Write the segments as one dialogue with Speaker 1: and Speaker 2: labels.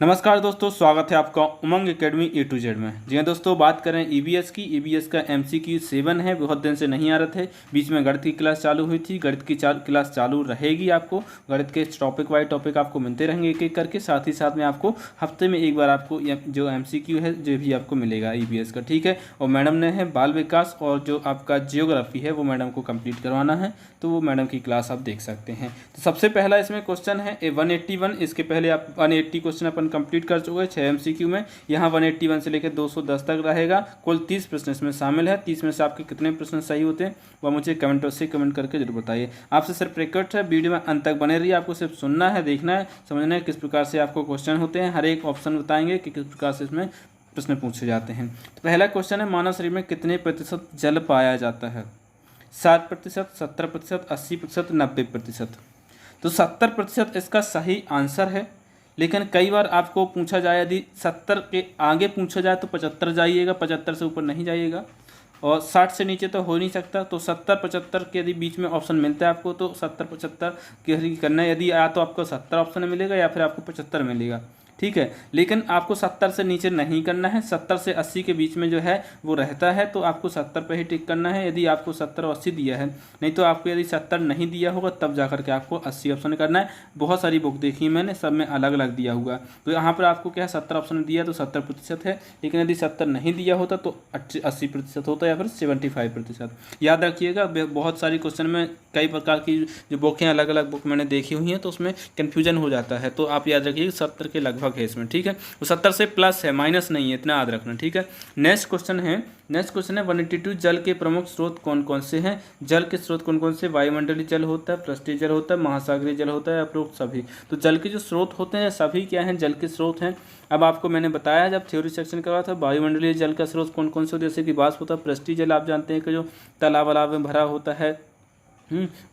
Speaker 1: नमस्कार दोस्तों, स्वागत है आपका उमंग एकेडमी A to Z में। जी हाँ दोस्तों, बात करें ईवीएस की। ईवीएस का MCQ 7 है। बहुत दिन से नहीं आ रहे थे, बीच में गणित की क्लास चालू हुई थी। गणित की क्लास चालू रहेगी। आपको गणित के टॉपिक वाइज टॉपिक आपको मिलते रहेंगे एक एक करके। साथ ही साथ में आपको हफ्ते में एक बार आपको जो MCQ है जो भी आपको मिलेगा ईवीएस का, ठीक है। और मैडम ने है बाल विकास और जो आपका जियोग्राफी है वो मैडम को कंप्लीट करवाना है, तो वो मैडम की क्लास आप देख सकते हैं। तो सबसे पहला इसमें क्वेश्चन है 181। इसके पहले आप 180 क्वेश्चन अपन कंप्लीट कर चुके हैं 6 MCQ में। यहाँ 181 से लेकर 210 तक रहेगा। कुल 30 प्रश्न इसमें शामिल है। 30 में से आपके कितने प्रश्न सही होते हैं वह मुझे कमेंट बॉक्स से कमेंट करके जरूर बताइए। आपसे सिर्फ रिक्वेस्ट है, वीडियो में अंत तक बने रहिए। आपको सिर्फ सुनना है, देखना है, समझना है किस प्रकार से आपको क्वेश्चन होते हैं। हर एक ऑप्शन बताएंगे कि किस प्रकार से इसमें प्रश्न पूछे जाते हैं। तो पहला क्वेश्चन है, मानव शरीर में कितने प्रतिशत जल पाया जाता है? 60%, 70%, 80%, 90%। तो 70% इसका सही आंसर है। लेकिन कई बार आपको पूछा जाए, यदि 70 के आगे पूछा जाए तो 75 जाइएगा, 75 से ऊपर नहीं जाइएगा। और 60 से नीचे तो हो नहीं सकता। तो 70-75 के यदि बीच में ऑप्शन मिलता है आपको तो 70-75 की करना है। यदि या तो आपको 70 ऑप्शन मिलेगा या फिर आपको 75 मिलेगा, ठीक है। लेकिन आपको 70 से नीचे नहीं करना है। 70 से 80 के बीच में जो है वो रहता है, तो आपको 70 पे ही टिक करना है यदि आपको 70 और 80 दिया है। नहीं तो आपको यदि 70 नहीं दिया होगा तब जाकर के आपको 80 ऑप्शन करना है। बहुत सारी बुक देखी मैंने, सब में अलग अलग दिया हुआ। तो यहाँ पर आपको क्या है, 70 ऑप्शन दिया तो 70% है। लेकिन यदि 70 नहीं दिया होता तो 80% होता या फिर 75%। याद रखिएगा, बहुत सारी क्वेश्चन में कई प्रकार की जो बुक हैं, अलग अलग बुक मैंने देखी हुई हैं, तो उसमें कन्फ्यूजन हो जाता है। तो आप याद रखिए 70 के लगभग है इसमें, ठीक है। तो 70 से प्लस है, माइनस नहीं है, इतना याद रखना, ठीक है। नेक्स्ट क्वेश्चन है 182। जल के प्रमुख स्रोत कौन कौन से हैं? जल के स्रोत कौन कौन से? वायुमंडलीय जल होता है, पृष्ठीय जल होता है, महासागरीय जल होता है, उपरोक्त सभी। तो जल के जो स्रोत होते हैं सभी क्या हैं, जल के स्रोत हैं। अब आपको मैंने बताया जब थ्योरी सेक्शन करवा था, वायुमंडलीय जल का स्रोत कौन कौन से होते हैं, जैसे कि वाष्प होता है। पृष्ठीय जल आप जानते हैं कि जो तालाब वालाब में भरा होता है,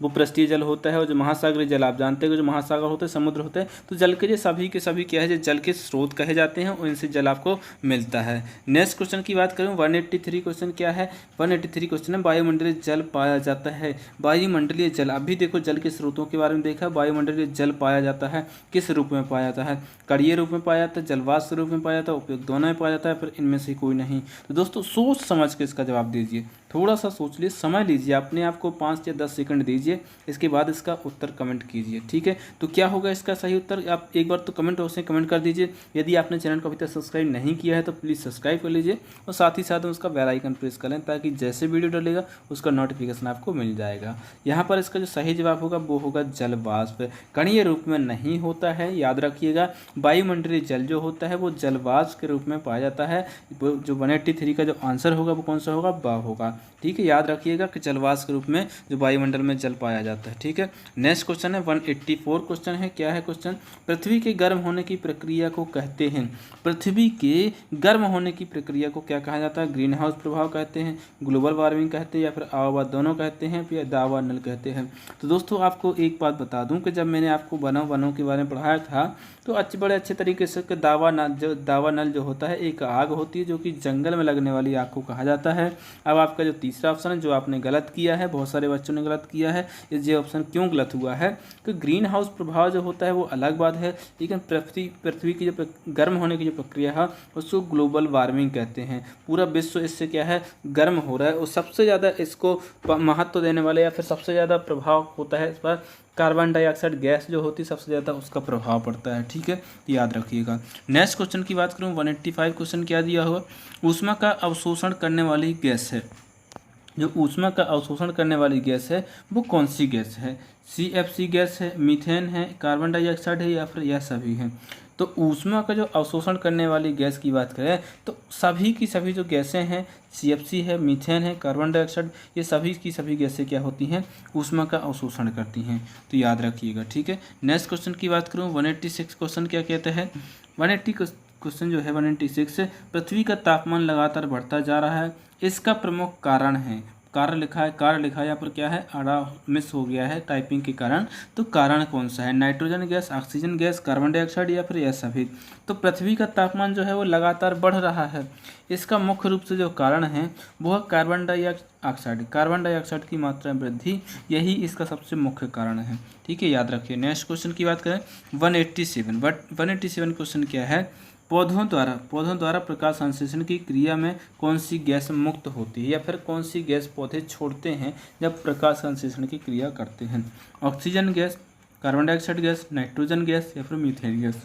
Speaker 1: वो पृष्ठीय जल होता है। और जो महासागरीय जल आप जानते हैं कि जो महासागर होते हैं, समुद्र होते हैं। तो जल के जो सभी के सभी क्या है, जो जल के स्रोत कहे जाते हैं और इनसे जल आपको मिलता है। नेक्स्ट क्वेश्चन की बात करूँ, 183 क्वेश्चन क्या है? 183 क्वेश्चन है, वायुमंडलीय जल पाया जाता है। वायुमंडलीय जल, अभी देखो जल के स्रोतों के बारे में देखा। वायुमंडलीय जल पाया जाता है किस रूप में पाया जाता है? कणीय रूप में पाया जाता है, जलवाष्प रूप में पाया जाता है, उपयुक्त दोनों में पाया जाता है, फिर इनमें से कोई नहीं। तो दोस्तों सोच समझ के इसका जवाब दीजिए। थोड़ा सा सोच लीजिए, समय लीजिए, अपने आप को 5 या 10 सेकंड दीजिए। इसके बाद इसका उत्तर कमेंट कीजिए, ठीक है। तो क्या होगा इसका सही उत्तर? आप एक बार तो कमेंट बॉक्स में कमेंट कर दीजिए। यदि आपने चैनल को अभी तक सब्सक्राइब नहीं किया है तो प्लीज़ सब्सक्राइब कर लीजिए और साथ ही साथ में उसका बेल आइकन प्रेस कर लें, ताकि जैसे वीडियो डलेगा उसका नोटिफिकेशन आपको मिल जाएगा। यहाँ पर इसका जो सही जवाब होगा वो होगा जल वाष्प। कणीय रूप में नहीं होता है, याद रखिएगा। वायुमंडलीय जल जो होता है वो जल वाष्प के रूप में पाया जाता है। जो 183 का जो आंसर होगा वो कौन सा होगा? ब होगा, ठीक है। याद रखिएगा कि जलवाष्प के रूप में जो वायुमंडल में जल पाया जाता है, ठीक है। नेक्स्ट क्वेश्चन है 184 क्वेश्चन है। क्या है क्वेश्चन? पृथ्वी के गर्म होने की प्रक्रिया को कहते हैं। पृथ्वी के गर्म होने की प्रक्रिया को क्या कहा जाता है? ग्रीन हाउस प्रभाव कहते हैं, ग्लोबल वार्मिंग कहते हैं, या फिर आवा दोनों कहते हैं, फिर दावा नल कहते हैं। तो दोस्तों आपको एक बात बता दूं कि जब मैंने आपको वनों के बारे में पढ़ाया था तो बड़े अच्छे तरीके से दावा नल जो होता है एक आग होती है जो कि जंगल में लगने वाली आग को कहा जाता है। अब आपका जो तीसरा ऑप्शन है जो आपने गलत किया है, बहुत सारे बच्चों ने गलत किया है। ये ऑप्शन क्यों गलत हुआ है? कि ग्रीन हाउस प्रभाव जो होता है वो अलग बात है, लेकिन पृथ्वी की जो गर्म होने की जो प्रक्रिया है उसको ग्लोबल वार्मिंग कहते हैं। पूरा विश्व इससे क्या है, गर्म हो रहा है। और सबसे ज़्यादा इसको महत्व देने वाले या फिर सबसे ज़्यादा प्रभाव होता है इस पर कार्बन डाइऑक्साइड गैस जो होती है, सबसे ज़्यादा उसका प्रभाव पड़ता है, ठीक है। याद रखिएगा। नेक्स्ट क्वेश्चन की बात करूँ 185 क्वेश्चन क्या दिया हुआ? ऊष्मा का अवशोषण करने वाली गैस है। जो ऊष्मा का अवशोषण करने वाली गैस है वो कौन सी गैस है? CFC गैस है, मीथेन है, कार्बन डाइऑक्साइड है, या फिर यह सभी है? तो ऊष्मा का जो अवशोषण करने वाली गैस की बात करें तो सभी की सभी जो गैसें हैं, CFC है, मीथेन है, कार्बन डाइऑक्साइड, ये सभी की सभी गैसें क्या होती हैं? ऊष्मा का अवशोषण करती हैं। तो याद रखिएगा, ठीक है। नेक्स्ट क्वेश्चन की बात करूँ 186 क्वेश्चन क्या कहते हैं? 180 क्वेश्चन जो है 186, पृथ्वी का तापमान लगातार बढ़ता जा रहा है, इसका प्रमुख कारण है। कार्य लिखा है, कार्य लिखा है, यहाँ पर क्या है आड़ा मिस हो गया है टाइपिंग के कारण। तो कारण कौन सा है, nitrogen gas, oxygen gas, carbon dioxide या फिर यह सभी। तो पृथ्वी का तापमान जो है वो लगातार बढ़ रहा है। इसका मुख्य रूप से जो कारण है वो है कार्बन डाइऑक्साइड की मात्रा में वृद्धि, यही इसका सबसे मुख्य कारण है। ठीक है, याद रखिए। नेक्स्ट क्वेश्चन की बात करें 187 क्वेश्चन क्या है, पौधों द्वारा प्रकाश संश्लेषण की क्रिया में कौन सी गैस मुक्त होती है, या फिर कौन सी गैस पौधे छोड़ते हैं जब प्रकाश संश्लेषण की क्रिया करते हैं। Oxygen gas, carbon dioxide gas, nitrogen gas या फिर मीथेन गैस।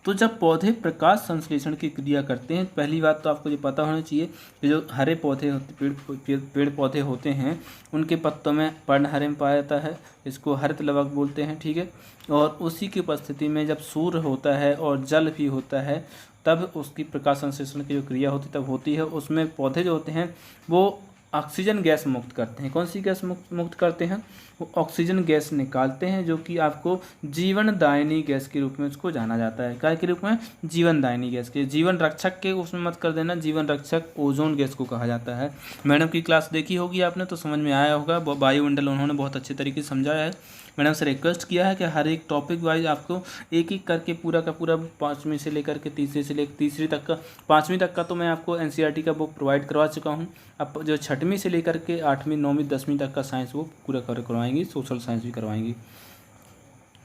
Speaker 1: तो जब पौधे प्रकाश संश्लेषण की क्रिया करते हैं, पहली बात तो आपको ये पता होना चाहिए कि जो हरे पौधे होते पेड़ पौधे होते हैं उनके पत्तों में पर्णहरित में पाया जाता है, इसको हरित लवक बोलते हैं। ठीक है, और उसी की उपस्थिति में जब सूर्य होता है और जल भी होता है तब उसकी प्रकाश संश्लेषण की जो क्रिया होती तब होती है। उसमें पौधे जो होते हैं वो ऑक्सीजन गैस मुक्त करते हैं। कौन सी गैस मुक्त करते हैं, वो ऑक्सीजन गैस निकालते हैं, जो कि आपको जीवनदायिनी गैस के रूप में उसको जाना जाता है। क्या के रूप में, जीवनदायिनी गैस के, जीवन रक्षक के उसमें मत कर देना, जीवन रक्षक ओजोन गैस को कहा जाता है। मैडम की क्लास देखी होगी आपने तो समझ में आया होगा, वायुमंडल उन्होंने बहुत अच्छे तरीके से समझाया है। मैडम से रिक्वेस्ट किया है कि हर एक टॉपिक वाइज आपको एक एक करके पूरा का पूरा 5वीं से लेकर के तीसरी से लेकर तीसरी तक का, 5वीं तक का तो मैं आपको एनसीईआरटी का बुक प्रोवाइड करवा चुका हूँ। अब जो 6वीं से लेकर के 8वीं 9वीं 10वीं तक का साइंस वो पूरा करवाएंगी, सोशल साइंस भी करवाएंगी।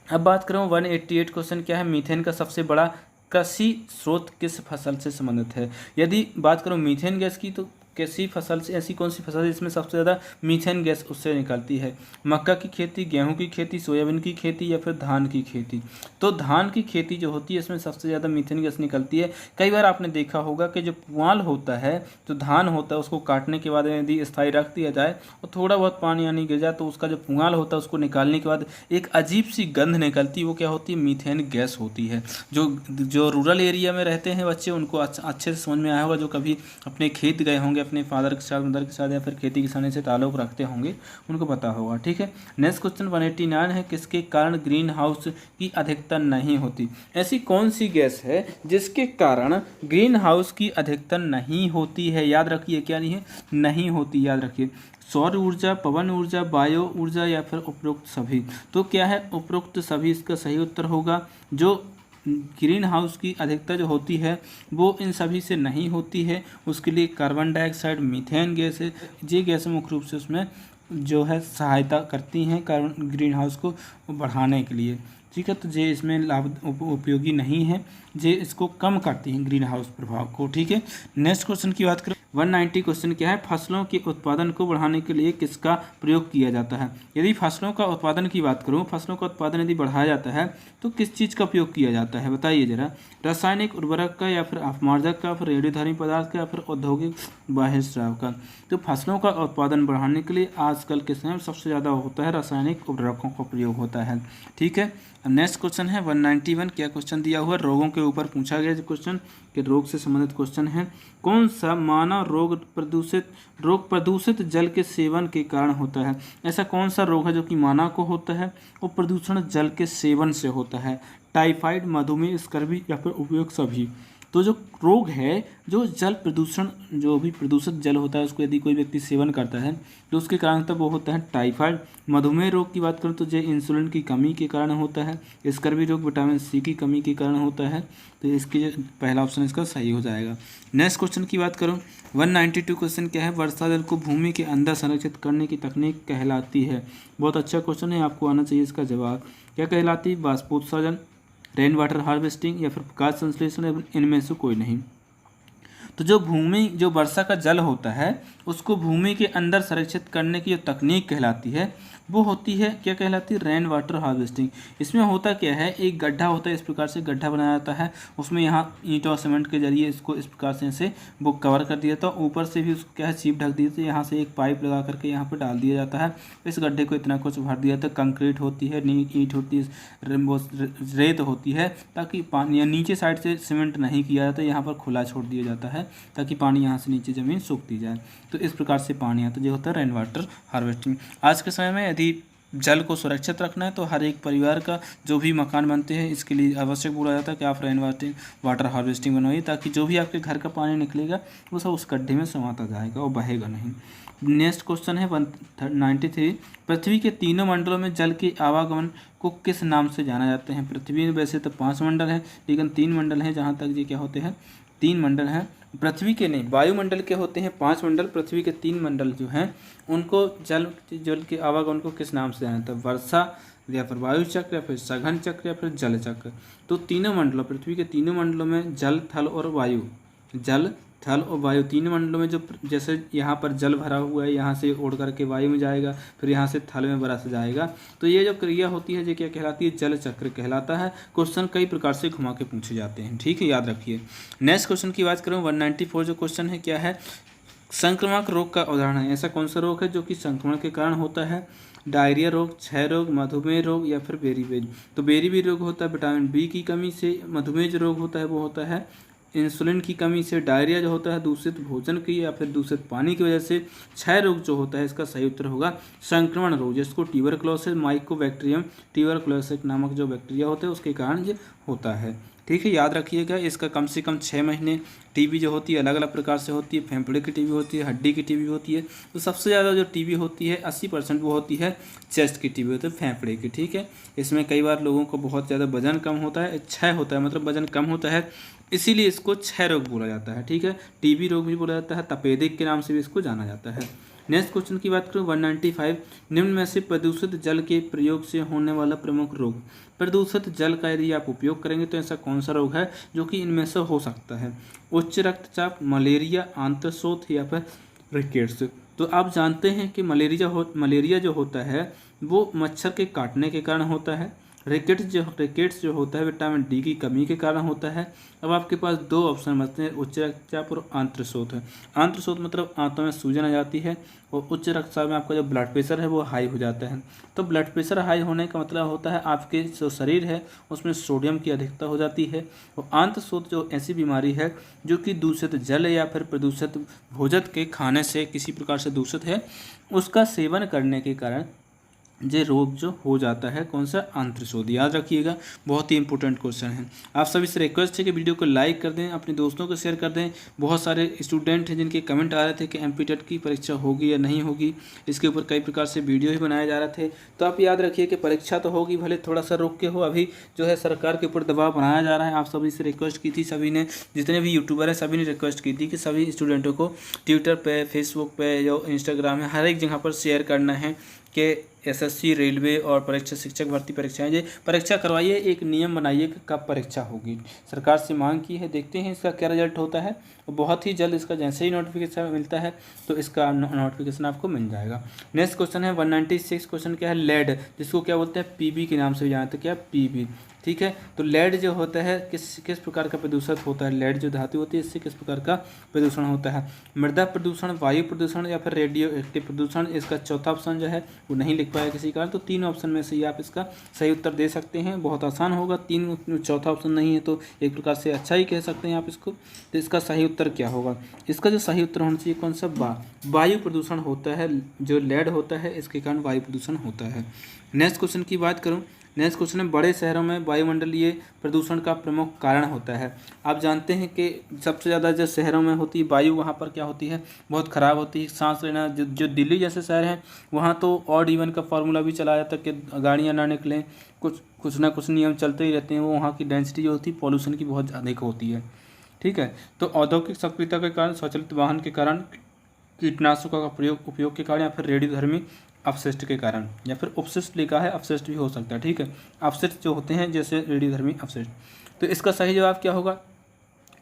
Speaker 1: अब बात करूँ 188 क्वेश्चन क्या है, मीथेन का सबसे बड़ा कृषि स्रोत किस फसल से संबंधित है। यदि बात करूँ मीथेन गैस की तो किसी फसल से, ऐसी कौन सी फसल है जिसमें सबसे ज़्यादा मीथेन गैस उससे निकलती है। मक्का की खेती, गेहूं की खेती, सोयाबीन की खेती या फिर धान की खेती। तो धान की खेती जो होती है इसमें सबसे ज़्यादा मीथेन गैस निकलती है। कई बार आपने देखा होगा कि जो पुआल होता है, जो धान होता है, उसको काटने के बाद यदि स्थायी रख दिया जाए और थोड़ा बहुत पानी आनी गिर जाए तो उसका जो पुआल होता है उसको निकालने के बाद एक अजीब सी गंध निकलती है, वो क्या होती है, मीथेन गैस होती है। जो रूरल एरिया में रहते हैं बच्चे उनको अच्छे से समझ में आया होगा, जो कभी अपने खेत गए होंगे अपने फादर के साथ, मदर के साथ या फिर खेती किसानी से ताल्लुक़ रखते होंगे, उनको पता होगा। ठीक है, नेक्स्ट क्वेश्चन 189 है, किसके कारण ग्रीन हाउस की अधिकता नहीं होती। ऐसी कौन सी गैस है जिसके कारण ग्रीन हाउस की अधिकता नहीं होती है। याद रखिए, क्या नहीं होती, याद रखिए। सौर ऊर्जा, पवन ऊर्जा, बायो ऊर्जा या फिर उपरोक्त सभी। तो क्या है, उपरोक्त सभी इसका सही उत्तर होगा। जो ग्रीन हाउस की अधिकता जो होती है वो इन सभी से नहीं होती है, उसके लिए कार्बन डाइऑक्साइड, मीथेन गैस है, ये गैस मुख्य रूप से उसमें जो है सहायता करती हैं कार्बन ग्रीन हाउस को बढ़ाने के लिए। ठीक है, तो ये इसमें लाभ उपयोगी नहीं है, ये इसको कम करती हैं ग्रीन हाउस प्रभाव को। ठीक है, नेक्स्ट क्वेश्चन की बात करें 190 क्वेश्चन क्या है, फसलों के उत्पादन को बढ़ाने के लिए किसका प्रयोग किया जाता है। यदि फसलों का उत्पादन की बात करूं, फसलों का उत्पादन यदि बढ़ाया जाता है तो किस चीज़ का उपयोग किया जाता है, बताइए जरा। रासायनिक उर्वरक का या फिर अपमार्जक का, फिर रेडियोधर्मी पदार्थ का या फिर औद्योगिक बहिर्स्राव का। तो फसलों का उत्पादन बढ़ाने के लिए आजकल के समय में सबसे ज़्यादा होता है रासायनिक उर्वरकों का प्रयोग होता है। ठीक है, नेक्स्ट क्वेश्चन है 191, क्या क्वेश्चन दिया हुआ, रोगों के ऊपर पूछा गया क्वेश्चन कि रोग से संबंधित क्वेश्चन है। कौन सा मानव रोग प्रदूषित जल के सेवन के कारण होता है। ऐसा कौन सा रोग है जो कि मानव को होता है, वो प्रदूषण जल के सेवन से होता है। टाइफाइड, मधुमेह, स्कर्वी या फिर उपयोग सभी। तो जो रोग है, जो जल प्रदूषण, जो भी प्रदूषित जल होता है उसको यदि कोई व्यक्ति सेवन करता है तो उसके कारण तब वो होता है टाइफाइड। मधुमेह रोग की बात करूँ तो जो इंसुलिन की कमी के कारण होता है। स्कर्वी रोग विटामिन सी की कमी के कारण होता है। तो इसकी पहला ऑप्शन इसका सही हो जाएगा। नेक्स्ट क्वेश्चन की बात करूँ 192 क्वेश्चन क्या है, वर्षा जल को भूमि के अंदर संरक्षित करने की तकनीक कहलाती है। बहुत अच्छा क्वेश्चन है, आपको आना चाहिए इसका जवाब। क्या कहलाती है, बाष्पोत्सर्जन, रेन वाटर हार्वेस्टिंग या फिर प्रकाश संश्लेषण, इनमें से कोई नहीं। तो जो वर्षा का जल होता है उसको भूमि के अंदर संरक्षित करने की जो तकनीक कहलाती है वो होती है, क्या कहलाती है, रेन वाटर हार्वेस्टिंग। इसमें होता क्या है, एक गड्ढा होता है, इस प्रकार से गड्ढा बनाया जाता है, उसमें यहाँ ईंट और सीमेंट के जरिए इसको इस प्रकार से ऐसे वो कवर कर दिया जाता है, ऊपर से भी उसको क्या है सीप ढक दिया जाता है, यहाँ से एक पाइप लगा करके यहाँ पर डाल दिया जाता है। इस गड्ढे को इतना कुछ भर दिया जाता है, कंक्रीट होती है, ईंट होती है, रेत होती है, ताकि पानी या नीचे साइड से सीमेंट नहीं किया जाता, यहाँ पर खुला छोड़ दिया जाता है ताकि पानी यहाँ से नीचे ज़मीन सूखती जाए। तो इस प्रकार से पानी आता है, जो होता है रेन वाटर हार्वेस्टिंग। आज के समय में यदि जल को सुरक्षित रखना है तो हर एक परिवार का जो भी मकान बनते हैं इसके लिए आवश्यक बोला जाता है कि आप रेन वाटर हार्वेस्टिंग बनवाइए, ताकि जो भी आपके घर का पानी निकलेगा वो सब उस गड्ढे में समाता जाएगा और बहेगा नहीं। नेक्स्ट क्वेश्चन है 193, पृथ्वी के तीनों मंडलों में जल के आवागमन को किस नाम से जाना जाते हैं? पृथ्वी में वैसे तो 5 मंडल है, लेकिन 3 मंडल हैं जहाँ तक ये क्या होते हैं, 3 मंडल हैं। पृथ्वी के नहीं, वायुमंडल के होते हैं 5 मंडल, पृथ्वी के 3 मंडल जो हैं उनको जल के आवागमन को किस नाम से जाना जाता है? वर्षा, या फिर वायु चक्र, या फिर सघन चक्र, या फिर जल चक्र। तो तीनों मंडलों, पृथ्वी के तीनों मंडलों में जल, थल और वायु, जल, थल और वायु, तीन मंडलों में जो जैसे यहाँ पर जल भरा हुआ है, यहाँ से उड़ करके वायु में जाएगा, फिर यहाँ से थल में बरस जाएगा, तो ये जो क्रिया होती है ये क्या कहलाती है? जल चक्र कहलाता है। क्वेश्चन कई प्रकार से घुमा के पूछे जाते हैं, ठीक है, याद रखिए। नेक्स्ट क्वेश्चन की बात करूँ 194 जो क्वेश्चन है क्या है? संक्रामक रोग का उदाहरण है। ऐसा कौन सा रोग है जो कि संक्रमण के कारण होता है? डायरिया रोग, क्षय रोग, मधुमेह रोग, या फिर बेरीबेज। तो बेरीबेज रोग होता है विटामिन बी की कमी से, मधुमेह जो रोग होता है वो होता है इंसुलिन की कमी से, डायरिया जो होता है दूषित भोजन की या फिर दूषित पानी की वजह से, क्षय रोग जो होता है इसका सही उत्तर होगा संक्रमण रोग, जिसको ट्यूबरक्लोसिस माइकोबैक्टीरियम ट्यूबरक्लोसिस नामक जो बैक्टीरिया होते हैं उसके कारण ये होता है, ठीक है, याद रखिएगा। इसका कम से कम 6 महीने। टीबी जो होती है अलग अलग प्रकार से होती है, फेफड़े की टीबी होती है, हड्डी की टीबी होती है, तो सबसे ज़्यादा जो टीबी होती है 80% वो होती है चेस्ट की टीबी होती है, फेफड़े की, ठीक है। इसमें कई बार लोगों को बहुत ज़्यादा वजन कम होता है, क्षय होता है, मतलब वजन कम होता है, इसीलिए इसको क्षय रोग बोला जाता है, ठीक है। टीबी रोग भी बोला जाता है, तपेदिक के नाम से भी इसको जाना जाता है। नेक्स्ट क्वेश्चन की बात करूँ 195, निम्न में से प्रदूषित जल के प्रयोग से होने वाला प्रमुख रोग। प्रदूषित जल का यदि आप उपयोग करेंगे तो ऐसा कौन सा रोग है जो कि इनमें से हो सकता है? उच्च रक्तचाप, मलेरिया, आंत्रशोथ, या फिर रिकेट्स। तो आप जानते हैं कि मलेरिया जो होता है वो मच्छर के काटने के कारण होता है। रिकेट्स जो होता है विटामिन डी की कमी के कारण होता है। अब आपके पास 2 ऑप्शन बचते हैं, उच्च रक्तचाप और आंत्रशोथ है। आंत्रशोथ मतलब आंतों में सूजन आ जाती है, और उच्च रक्तचाप में आपका जो ब्लड प्रेशर है वो हाई हो जाता है। तो ब्लड प्रेशर हाई होने का मतलब होता है आपके जो शरीर है उसमें सोडियम की अधिकता हो जाती है। और आंत्रशोथ जो ऐसी बीमारी है जो कि दूषित जल या फिर प्रदूषित भोजन के खाने से किसी प्रकार से दूषित है, उसका सेवन करने के कारण ये रोग जो हो जाता है, कौन सा? आंत्रशोथ। याद रखिएगा, बहुत ही इंपॉर्टेंट क्वेश्चन है। आप सभी से रिक्वेस्ट है कि वीडियो को लाइक कर दें, अपने दोस्तों को शेयर कर दें। बहुत सारे स्टूडेंट हैं जिनके कमेंट आ रहे थे कि एमपीटेट की परीक्षा होगी या नहीं होगी, इसके ऊपर कई प्रकार से वीडियो ही बनाए जा रहे थे। तो आप याद रखिए कि परीक्षा तो होगी, भले थोड़ा सा रुक के हो, अभी जो है सरकार के ऊपर दबाव बनाया जा रहा है। आप सभी से रिक्वेस्ट की थी, सभी ने, जितने भी यूट्यूबर हैं सभी ने रिक्वेस्ट की थी कि सभी स्टूडेंटों को ट्विटर पे, फेसबुक पे, जो इंस्टाग्राम है, हर एक जगह पर शेयर करना है कि एसएससी, रेलवे और परीक्षा, शिक्षक भर्ती परीक्षाएं ये परीक्षा करवाइए, एक नियम बनाइए कि कब परीक्षा होगी। सरकार से मांग की है, देखते हैं इसका क्या रिजल्ट होता है। और बहुत ही जल्द इसका जैसे ही नोटिफिकेशन मिलता है तो इसका नोटिफिकेशन आपको मिल जाएगा। नेक्स्ट क्वेश्चन है 196, क्वेश्चन क्या है? लेड, जिसको क्या बोलते हैं? पीबी के नाम से भी जानते हैं, क्या? पीबी, ठीक है। तो लेड जो होता है किस प्रकार का प्रदूषित होता है? लेड जो धातु होती है इससे किस प्रकार का प्रदूषण होता है? मृदा प्रदूषण, वायु प्रदूषण, या फिर रेडियो एक्टिव प्रदूषण। इसका चौथा ऑप्शन जो है वो नहीं लिख पाया किसी कारण, तो 3 ऑप्शन में से आप इसका सही उत्तर दे सकते हैं। बहुत आसान होगा, 3, चौथा ऑप्शन नहीं है तो एक प्रकार से अच्छा ही कह सकते हैं आप इसको। तो इसका सही उत्तर क्या होगा? इसका जो सही उत्तर होना चाहिए कौन सा? वायु प्रदूषण होता है, जो लेड होता है इसके कारण वायु प्रदूषण होता है। नेक्स्ट क्वेश्चन की बात करूँ, नेक्स्ट क्वेश्चन है बड़े शहरों में वायुमंडलीय प्रदूषण का प्रमुख कारण होता है। आप जानते हैं कि सबसे ज़्यादा जो शहरों में होती है वायु, वहाँ पर क्या होती है? बहुत ख़राब होती है, सांस लेना। जो दिल्ली जैसे शहर हैं वहाँ तो ऑड इवन का फार्मूला भी चलाया जाता है कि गाड़ियाँ ना निकलें, कुछ ना कुछ नियम चलते ही रहते हैं। वो वहाँ की डेंसिटी जो होती है पॉल्यूशन की बहुत अधिक होती है, ठीक है। तो औद्योगिक सक्रियता के कारण, स्वचालित वाहन के कारण, कीटनाशकों का उपयोग के कारण, या फिर रेडियोधर्मी अपशिष्ट के कारण, या फिर उपशिष्ट लिखा है, अपशिष्ट भी हो सकता है, ठीक है। अपशिष्ट जो होते हैं जैसे रेडियोधर्मी अपशिष्ट। तो इसका सही जवाब क्या होगा?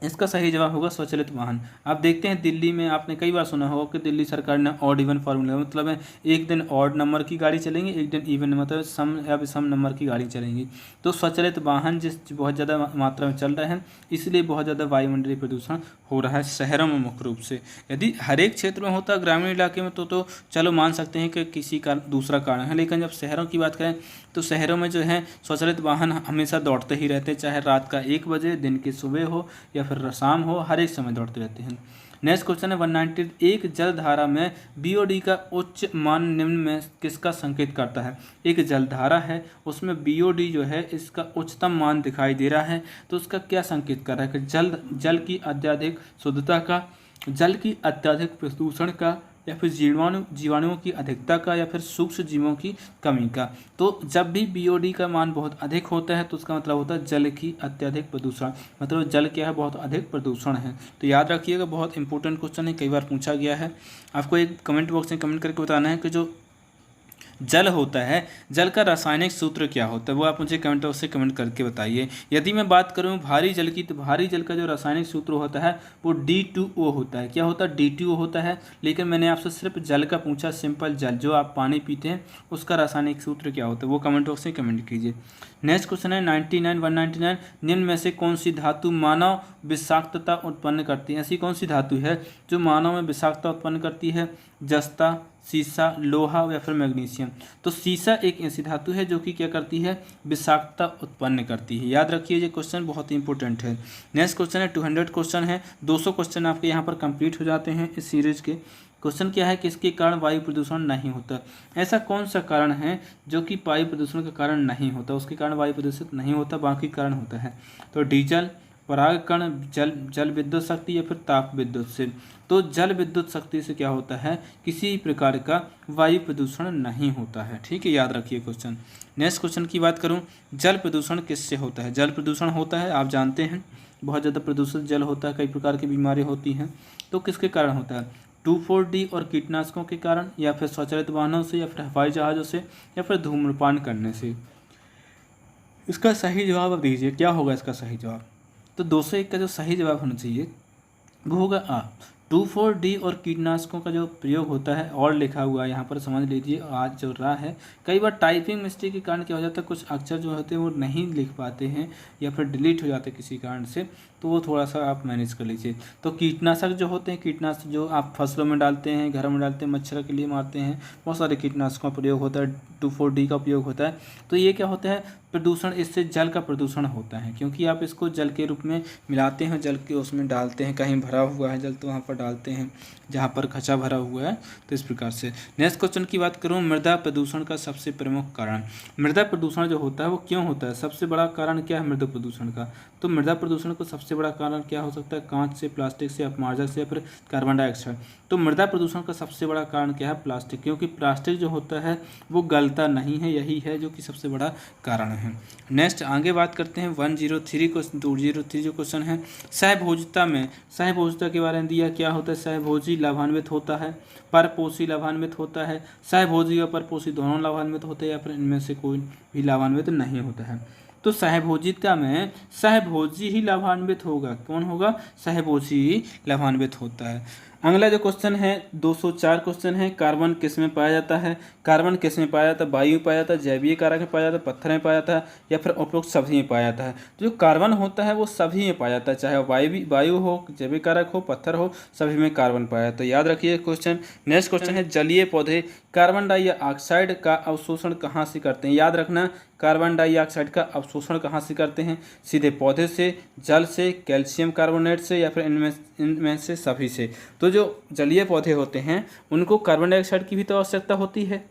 Speaker 1: इसका सही जवाब होगा स्वचालित वाहन। आप देखते हैं दिल्ली में आपने कई बार सुना होगा कि दिल्ली सरकार ने ऑड इवन फार्मूला, मतलब है एक दिन ऑड नंबर की गाड़ी चलेंगी, एक दिन इवन, मतलब सम या विषम नंबर की गाड़ी चलेंगी। तो स्वचालित वाहन जिस बहुत ज़्यादा मात्रा में चल रहे हैं, इसलिए बहुत ज़्यादा वायुमंडलीय प्रदूषण हो रहा है शहरों में मुख्य रूप से। यदि हर एक क्षेत्र में होता, ग्रामीण इलाके में, तो चलो मान सकते हैं कि किसी का दूसरा कारण है। लेकिन जब शहरों की बात करें तो शहरों में जो है स्वचालित वाहन हमेशा दौड़ते ही रहते हैं, चाहे रात का 1 बजे, दिन की सुबह हो या फिर शाम हो, हर एक समय दौड़ते रहते हैं। नेक्स्ट क्वेश्चन है 190, एक जलधारा में बीओडी का उच्च मान निम्न में किसका संकेत करता है। एक जलधारा है, उसमें बीओडी जो है इसका उच्चतम मान दिखाई दे रहा है, तो उसका क्या संकेत कर रहा है कि जल की अत्यधिक शुद्धता का, जल की अत्यधिक प्रदूषण का, या फिर जीवाणुओं की अधिकता का, या फिर सूक्ष्म जीवों की कमी का। तो जब भी बीओडी का मान बहुत अधिक होता है तो उसका मतलब होता है जल की अत्यधिक प्रदूषण, मतलब जल क्या है, बहुत अधिक प्रदूषण है। तो याद रखिएगा, बहुत इंपॉर्टेंट क्वेश्चन है, कई बार पूछा गया है। आपको एक कमेंट बॉक्स में कमेंट करके बताना है कि जो जल होता है, जल का रासायनिक सूत्र क्या होता है, वो आप मुझे कमेंट बॉक्स से कमेंट करके बताइए। यदि मैं बात करूं भारी जल की, तो भारी जल का जो रासायनिक सूत्र होता है वो D2O होता है। क्या होता है, D2O होता है। लेकिन मैंने आपसे सिर्फ जल का पूछा, सिंपल जल जो आप पानी पीते हैं उसका रासायनिक सूत्र क्या होता है, वो कमेंट बॉक्स में कमेंट कीजिए। नेक्स्ट क्वेश्चन है 199, निम्न में से कौन सी धातु मानव विषाक्तता उत्पन्न करती है। ऐसी कौन सी धातु है जो मानव में विषाक्तता उत्पन्न करती है। जस्ता, सीसा, लोहा या फिर मैग्नीशियम। तो सीसा एक ऐसी धातु है जो कि क्या करती है, विषाक्तता उत्पन्न करती है। याद रखिए, ये क्वेश्चन बहुत ही इंपॉर्टेंट है। नेक्स्ट क्वेश्चन है 200 क्वेश्चन है, 200 क्वेश्चन आपके यहाँ पर कंप्लीट हो जाते हैं इस सीरीज के। क्वेश्चन क्या है कि इसके कारण वायु प्रदूषण नहीं होता। ऐसा कौन सा कारण है जो कि वायु प्रदूषण का कारण नहीं होता, उसके कारण वायु प्रदूषित नहीं होता, बाकी कारण होता है। तो डीजल, परागकण, जल विद्युत शक्ति या फिर ताप विद्युत से। तो जल विद्युत शक्ति से क्या होता है, किसी प्रकार का वायु प्रदूषण नहीं होता है। ठीक है, याद रखिए क्वेश्चन। नेक्स्ट क्वेश्चन की बात करूं, जल प्रदूषण किससे होता है। जल प्रदूषण होता है, आप जानते हैं, बहुत ज़्यादा प्रदूषित जल होता है, कई प्रकार की बीमारियाँ होती हैं। तो किसके कारण होता है, 2,4-D और कीटनाशकों के कारण, या फिर स्वचालित वाहनों से, या फिर हवाई जहाज़ों से, या फिर धूम्रपान करने से। इसका सही जवाब आप दीजिए, क्या होगा इसका सही जवाब। तो 201 का जो सही जवाब होना चाहिए वो होगा आ। 2,4-D और कीटनाशकों का जो प्रयोग होता है, और लिखा हुआ है यहाँ पर, समझ लीजिए आज जो रहा है। कई बार टाइपिंग मिस्टेक के कारण क्या हो जाता है, कुछ अक्षर जो होते हैं वो नहीं लिख पाते हैं या फिर डिलीट हो जाते हैं किसी कारण से, तो वो थोड़ा सा आप मैनेज कर लीजिए। तो कीटनाशक जो होते हैं, कीटनाशक जो आप फसलों में डालते हैं, घर में डालते हैं, मच्छर के लिए मारते हैं, बहुत सारे कीटनाशकों का प्रयोग होता है, 2,4-D का उपयोग होता है। तो ये क्या होता है, प्रदूषण, इससे जल का प्रदूषण होता है, क्योंकि आप इसको जल के रूप में मिलाते हैं, जल के उसमें डालते हैं, कहीं भरा हुआ है जल तो वहाँ पर डालते हैं जहाँ पर खचा भरा हुआ है, तो इस प्रकार से। नेक्स्ट क्वेश्चन की बात करूँ, मृदा प्रदूषण का सबसे प्रमुख कारण। मृदा प्रदूषण जो होता है वो क्यों होता है, सबसे बड़ा कारण क्या है मृदा प्रदूषण का। तो मृदा प्रदूषण का सबसे बड़ा कारण क्या हो सकता है, कांच से, प्लास्टिक से, अपमार्जक से, या फिर कार्बन डाइऑक्साइड। तो मृदा प्रदूषण का सबसे बड़ा कारण क्या है, प्लास्टिक, क्योंकि प्लास्टिक जो होता है वो गलता नहीं है, यही है जो कि सबसे बड़ा कारण है। नेक्स्ट आगे बात करते हैं 103 क्वेश्चन, 203 जो क्वेश्चन है, सहभोजिता में, सहभोजिता के बारे में दिया, क्या होता है, सहभोजी लाभान्वित होता है, परपोषी लाभान्वित होता है, सहभोजी और परपोषी दोनों लाभान्वित होते हैं, या फिर इनमें से कोई भी लाभान्वित नहीं होता है। तो सहभोजिता में सहभोजी ही लाभान्वित होगा, कौन होगा, सहभोजी ही लाभान्वित होता है। अगला जो क्वेश्चन है 204 क्वेश्चन है, कार्बन किस में पाया जाता है। कार्बन किस में पाया जाता है, वायु में पाया जाता है, जैवीय कारक में पाया जाता है, पत्थर में पाया जाता है, या फिर उपरोक्त सभी में पाया जाता है। तो जो कार्बन होता है वो सभी में पाया जाता है, चाहे वायु हो, जैविक कारक हो, पत्थर हो, सभी में कार्बन पाया जाता है। याद रखिए क्वेश्चन। नेक्स्ट क्वेश्चन है, जलीय पौधे कार्बन डाइऑक्साइड का अवशोषण कहाँ से करते हैं। याद रखना, कार्बन डाइऑक्साइड का अवशोषण कहाँ से करते हैं, सीधे पौधे से, जल से, कैल्शियम कार्बोनेट से, या फिर इनमें से सभी से। तो जो जलीय पौधे होते हैं उनको कार्बन डाइऑक्साइड की भी तो आवश्यकता होती है,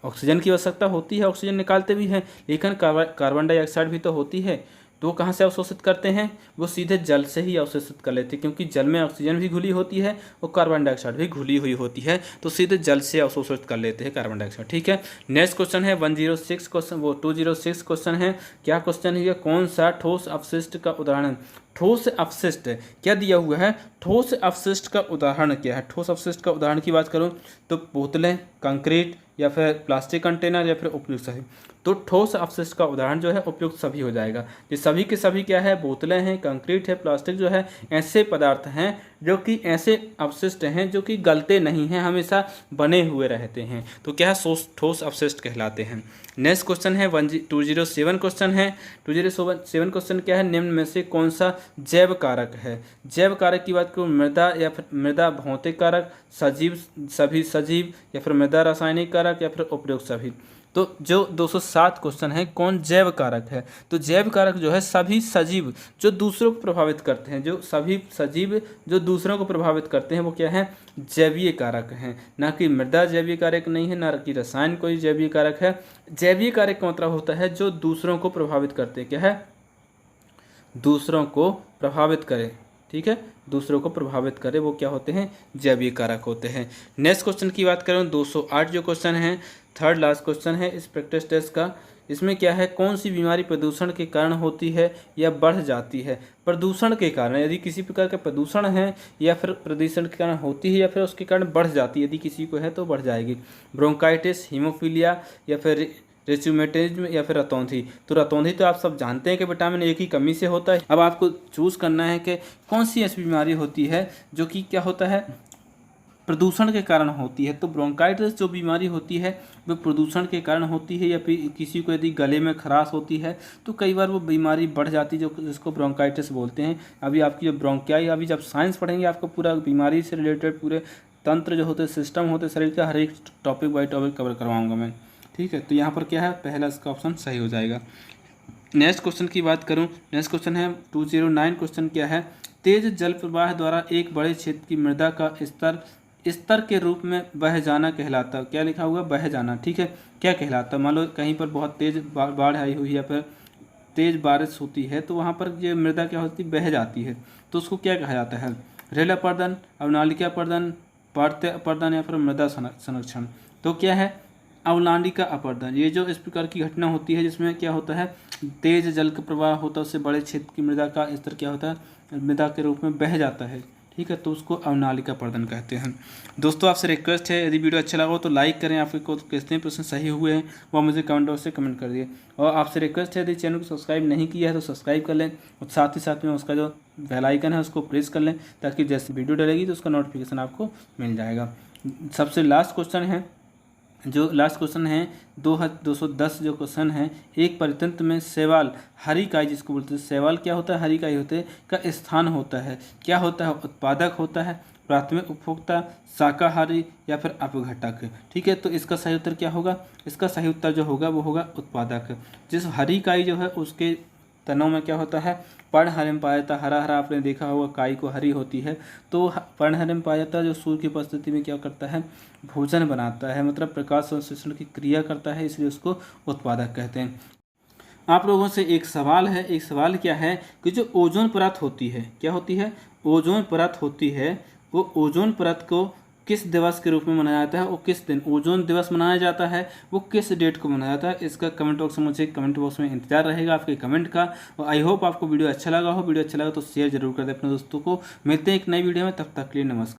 Speaker 1: ऑक्सीजन की आवश्यकता होती है, ऑक्सीजन निकालते भी हैं, लेकिन कार्बन डाइऑक्साइड भी तो होती है। तो वो कहाँ से अवशोषित करते हैं, वो सीधे जल से ही अवशोषित कर लेते हैं, क्योंकि जल में ऑक्सीजन भी घुली होती है और कार्बन डाइऑक्साइड भी घुली हुई होती है, तो सीधे जल से अवशोषित कर लेते हैं कार्बन डाइऑक्साइड। ठीक है, नेक्स्ट क्वेश्चन है 106 क्वेश्चन, वो 206 क्वेश्चन है। क्या क्वेश्चन है, कौन सा ठोस अपशिष्ट का उदाहरण। ठोस अपशिष्ट क्या दिया हुआ है, ठोस अपशिष्ट का उदाहरण क्या है। ठोस अपशिष्ट का उदाहरण की बात करूँ तो बोतलें, कंक्रीट, या फिर प्लास्टिक कंटेनर, या फिर उपयुक्त सभी। तो ठोस अपशिष्ट का उदाहरण जो है उपयुक्त सभी हो जाएगा। ये सभी के सभी क्या है, बोतलें हैं, कंक्रीट है, प्लास्टिक जो है, ऐसे पदार्थ हैं जो कि ऐसे अपशिष्ट हैं जो कि गलते नहीं हैं, हमेशा बने हुए रहते हैं, तो क्या है, ठोस अपशिष्ट कहलाते हैं। नेक्स्ट क्वेश्चन है 207 क्वेश्चन है। 207 क्वेश्चन क्या है, निम्न में से कौन सा जैव कारक है। जैव कारक की बात करूँ, मृदा, या फिर मृदा भौतिक कारक, सजीव, सभी सजीव, या फिर मृदा रासायनिक कारक, या फिर उपयुक्त सभी। तो जो 207 क्वेश्चन है, कौन जैव कारक है? तो जैव कारक जो है सभी सजीव जो दूसरों को प्रभावित करते हैं, जो सभी सजीव जो दूसरों को प्रभावित करते हैं वो क्या है? जैवीय कारक हैं, ना कि मृदा जैवीय कारक नहीं है, ना कि रसायन कोई जैवीय कारक है। जैवीय कारक का मतलब होता है जो दूसरों को प्रभावित करते हैं। क्या है? दूसरों को प्रभावित करे, ठीक है, दूसरों को प्रभावित करे, वो क्या होते हैं? जैवीय कारक होते हैं। नेक्स्ट क्वेश्चन की बात करें 208 जो क्वेश्चन है, थर्ड लास्ट क्वेश्चन है इस प्रैक्टिस टेस्ट का। इसमें क्या है? कौन सी बीमारी प्रदूषण के कारण होती है या बढ़ जाती है? प्रदूषण के कारण, यदि किसी प्रकार का प्रदूषण है या फिर प्रदूषण के कारण होती है या फिर उसके कारण बढ़ जाती है, यदि किसी को है तो बढ़ जाएगी। ब्रोंकाइटिस, हीमोफीलिया या फिर रेस्यूमेटिज्म या फिर रतौंधी। तो रतौंधी तो आप सब जानते हैं कि विटामिन ए की कमी से होता है। अब आपको चूज करना है कि कौन सी ऐसी बीमारी होती है जो कि क्या होता है? प्रदूषण के कारण होती है। तो ब्रोंकाइटिस जो बीमारी होती है वो प्रदूषण के कारण होती है, या फिर किसी को यदि गले में खराश होती है तो कई बार वो बीमारी बढ़ जाती है, जो जिसको ब्रोंकाइटिस बोलते हैं। अभी आपकी जो ब्रोंकियाई, अभी जब साइंस पढ़ेंगे आपको पूरा बीमारी से रिलेटेड पूरे तंत्र जो होते हैं, सिस्टम होते हैं शरीर का, हर एक टॉपिक बाई टॉपिक कवर करवाऊँगा मैं, ठीक है। तो यहाँ पर क्या है? पहला इसका ऑप्शन सही हो जाएगा। नेक्स्ट क्वेश्चन की बात करूँ, नेक्स्ट क्वेश्चन है 209 क्वेश्चन क्या है? तेज जल प्रवाह द्वारा एक बड़े क्षेत्र की मृदा का स्तर के रूप में बह जाना कहलाता है। क्या लिखा हुआ? बह जाना, ठीक है। क्या कहलाता है? मान लो कहीं पर बहुत तेज बाढ़ आई हुई है या फिर तेज बारिश होती है तो वहाँ पर ये मृदा क्या होती है? बह जाती है। तो उसको क्या कहा जाता है? रेल अपर्दन, अवनालिका अपर्दन, पार्त्य अपर्दन या फिर मृदा संरक्षण। तो क्या है? अवलांडिका अपर्दन। ये जो इस प्रकार की घटना होती है जिसमें क्या होता है? तेज जल का प्रवाह होता है, उससे बड़े क्षेत्र की मृदा का स्तर क्या होता है? मृदा के रूप में बह जाता है, ठीक है। तो उसको अवनालिका अपर्दन कहते हैं। दोस्तों आपसे रिक्वेस्ट है, यदि वीडियो अच्छा लगा हो तो लाइक करें, आपके को कितने % सही हुए हैं वो मुझे कमेंट बॉक्स से कमेंट कर दिए। और आपसे रिक्वेस्ट है, यदि चैनल को सब्सक्राइब नहीं किया है तो सब्सक्राइब कर लें, और साथ ही साथ में उसका जो बेल आइकन है उसको प्रेस कर लें, ताकि जैसे वीडियो डलेगी तो उसका नोटिफिकेशन आपको मिल जाएगा। सबसे लास्ट क्वेश्चन है, जो लास्ट क्वेश्चन है 210 जो क्वेश्चन है, एक परितंत्र में शैवाल, हरी इकाई जिसको बोलते हैं, शैवाल क्या होता है? हरी इकाई होते हैं का स्थान होता है। क्या होता है? उत्पादक होता है, प्राथमिक उपभोक्ता, शाकाहारी या फिर अपघटक, ठीक है। तो इसका सही उत्तर क्या होगा? इसका सही उत्तर जो होगा वो होगा उत्पादक। जिस हरी इकाई जो है उसके तनों में क्या होता है? पर्णहरिम पाया जाता है। हरा हरा आपने देखा होगा, काई को हरी होती है, तो पर्णहरिम पाया जाता है जो सूर्य की उपस्थिति में क्या करता है? भोजन बनाता है, मतलब प्रकाश संश्लेषण की क्रिया करता है, इसलिए उसको उत्पादक कहते हैं। आप लोगों से एक सवाल है, एक सवाल क्या है कि जो ओजोन परत होती है, क्या होती है? ओजोन परत होती है, वो ओजोन परत को किस दिवस के रूप में मनाया जाता है? वो किस दिन ओजोन दिवस मनाया जाता है? वो किस डेट को मनाया जाता है? इसका कमेंट बॉक्स में मुझे कमेंट बॉक्स में इंतजार रहेगा आपके कमेंट का। और आई होप आपको वीडियो अच्छा लगा हो। वीडियो अच्छा लगा तो शेयर जरूर कर दें अपने दोस्तों को। मिलते हैं एक नई वीडियो में, तब तक के लिए नमस्कार।